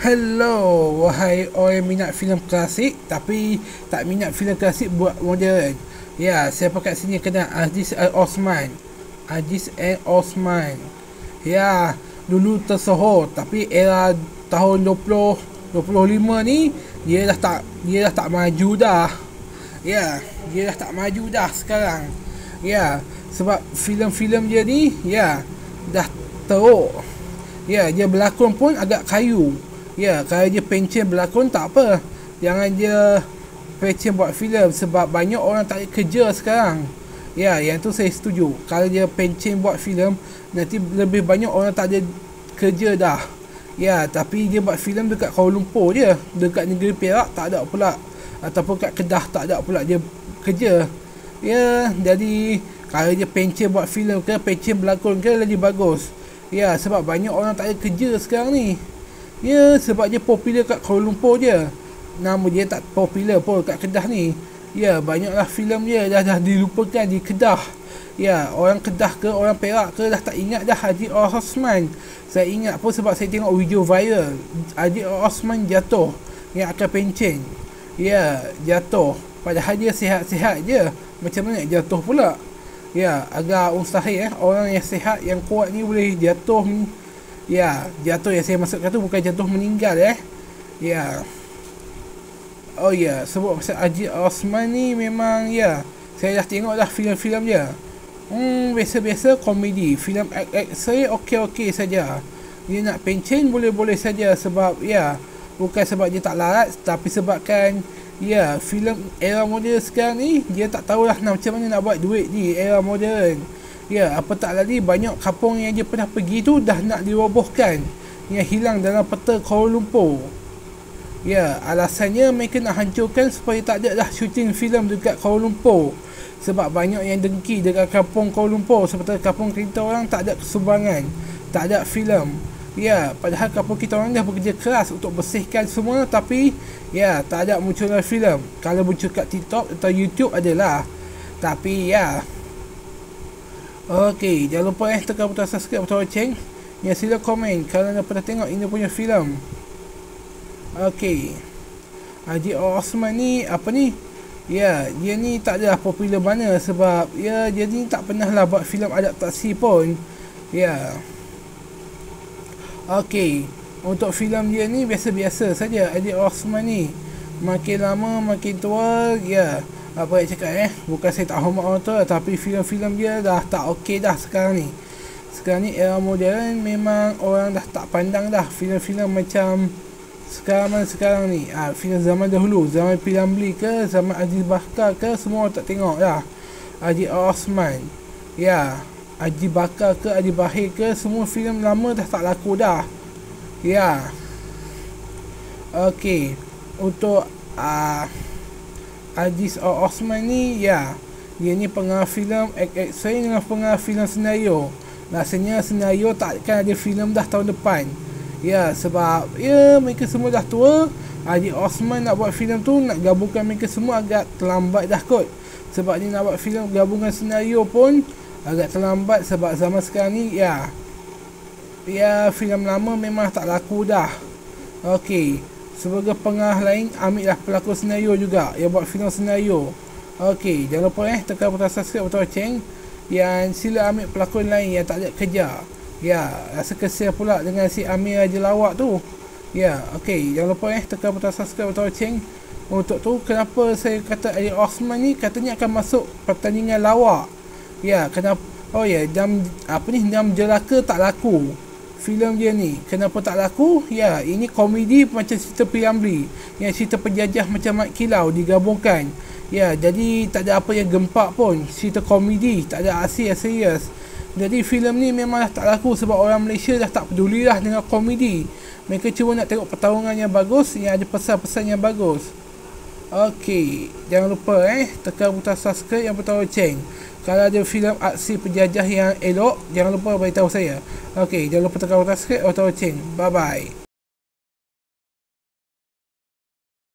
Hello, wahai orang yang minat filem klasik tapi tak minat filem klasik buat moden. Ya, siapa kat sini kenal Aziz Al Osman. Aziz Al Osman. Ya, dulu tersohor tapi era tahun 25 ni dia dah tak maju dah. Ya, dia dah tak maju dah sekarang. Ya, sebab filem-filem dia ni dah teruk. Ya, dia berlakon pun agak kayu. Ya, kalau dia pencen berlakon tak apa. Jangan dia pencen buat filem sebab banyak orang tak ada kerja sekarang. Ya, yang tu saya setuju. Kalau dia pencen buat filem, nanti lebih banyak orang tak ada kerja dah. Ya, tapi dia buat filem dekat Kuala Lumpur je. Dekat negeri Perak tak ada pula. Ataupun kat Kedah tak ada pula dia kerja. Ya, jadi kalau dia pencen buat filem ke, pencen berlakon ke, lagi bagus. Ya, sebab banyak orang tak ada kerja sekarang ni. Ya, sebab dia popular kat Kuala Lumpur je. Nama dia tak popular pun kat Kedah ni. Ya, banyaklah filem dia dah dilupakan di Kedah. Ya, orang Kedah ke, orang Perak ke dah tak ingat dah Haji Osman. Saya ingat pun sebab saya tengok video viral. Haji Osman jatuh yang akan pencen. Ya, jatuh. Padahal dia sihat-sihat je. Macam mana jatuh pula? Ya, agak mustahil orang yang sihat, yang kuat ni boleh jatuh. Ya, jatuh yang saya maksudkan tu bukan jatuh meninggal Ya. Oh ya, sebab pasal Haji Osman ni memang saya dah tengok dah filem-filem dia. Biasa-biasa komedi. Filem saya okey-okey saja. Dia nak pencen boleh-boleh saja sebab bukan sebab dia tak larat tapi sebabkan filem era moden sekarang ni dia tak tahulah macam mana nak buat duit di era moden. Ya, apa tak lagi banyak kampung yang dia pernah pergi tu dah nak dirobohkan. Yang hilang dalam peta Kuala Lumpur. Ya, alasannya mereka nak hancurkan supaya tak ada dah syuting filem dekat Kuala Lumpur. Sebab banyak yang dengki dekat kampung Kuala Lumpur. Seperti kampung kita orang tak ada kesumbangan, tak ada filem. Ya, padahal kampung kita orang dah bekerja keras untuk bersihkan semua tapi tak ada munculnya filem. Kalau muncul kat TikTok atau YouTube adalah. Tapi okey, jangan lupa tekan butang subscribe atau loceng. Sila komen kalau anda pernah tengok ini punya filem. Okey. Haji Osman ni apa ni? Ya, dia ni tak adalah popular mana sebab dia ni tak pernah lah buat filem adaptasi pun. Ya. Okey, untuk filem dia ni biasa-biasa saja. Haji Osman ni makin lama makin tua, apa yang cakap bukan saya tak hormat orang tua tapi filem-filem dia dah tak okey dah sekarang ni. Sekarang ni era moden memang orang dah tak pandang dah filem-filem macam sekarang ni. Filem zaman dahulu, zaman P. Ramlee ke, zaman Aziz Bakar ke, semua orang tak tengok dah. Haji Osman. Ya, Haji Bakar ke, Haji Bahir ke, semua filem lama dah tak laku dah. Ya. Okey, untuk Aziz Osman ni dia ni pengarah filem saya dengan pengarah filem senario. Rasanya senario takkan ada filem dah tahun depan. Ya, sebab mereka semua dah tua. Haji Osman nak buat filem tu, nak gabungkan mereka semua agak terlambat dah kot. Sebab ni nak buat filem gabungan senario pun agak terlambat sebab zaman sekarang ni filem lama memang tak laku dah. Okey, sebagai pengarah lain ambillah pelakon senario juga yang buat filem senario. Okey, jangan lupa tekan butang subscribe atau loceng. Yang sila ambil pelakon lain yang tak ada kerja. Rasa kesian pula dengan si Amir Raja Lawak tu. Okey, jangan lupa tekan butang subscribe atau loceng. Untuk tu kenapa saya kata Haji Osman ni katanya akan masuk pertandingan lawak. Kenapa? Jam Jelaka tak laku. Filem dia ni kenapa tak laku? Ini komedi macam cerita P. Ramlee, yang cerita penjajah macam Mat Kilau digabungkan. Jadi tak ada apa yang gempak pun. Cerita komedi, tak ada aksi yang serius. Jadi filem ni memang dah tak laku sebab orang Malaysia dah tak peduli dah dengan komedi. Mereka cuma nak tengok pertarungan yang bagus, yang ada pesan-pesan yang bagus. Okey, jangan lupa tekan butang subscribe yang butang loceng. Kalau ada filem aksi penjajah yang elok, jangan lupa beritahu saya. Okey, jangan lupa tekan butang subscribe atau loceng. Bye bye.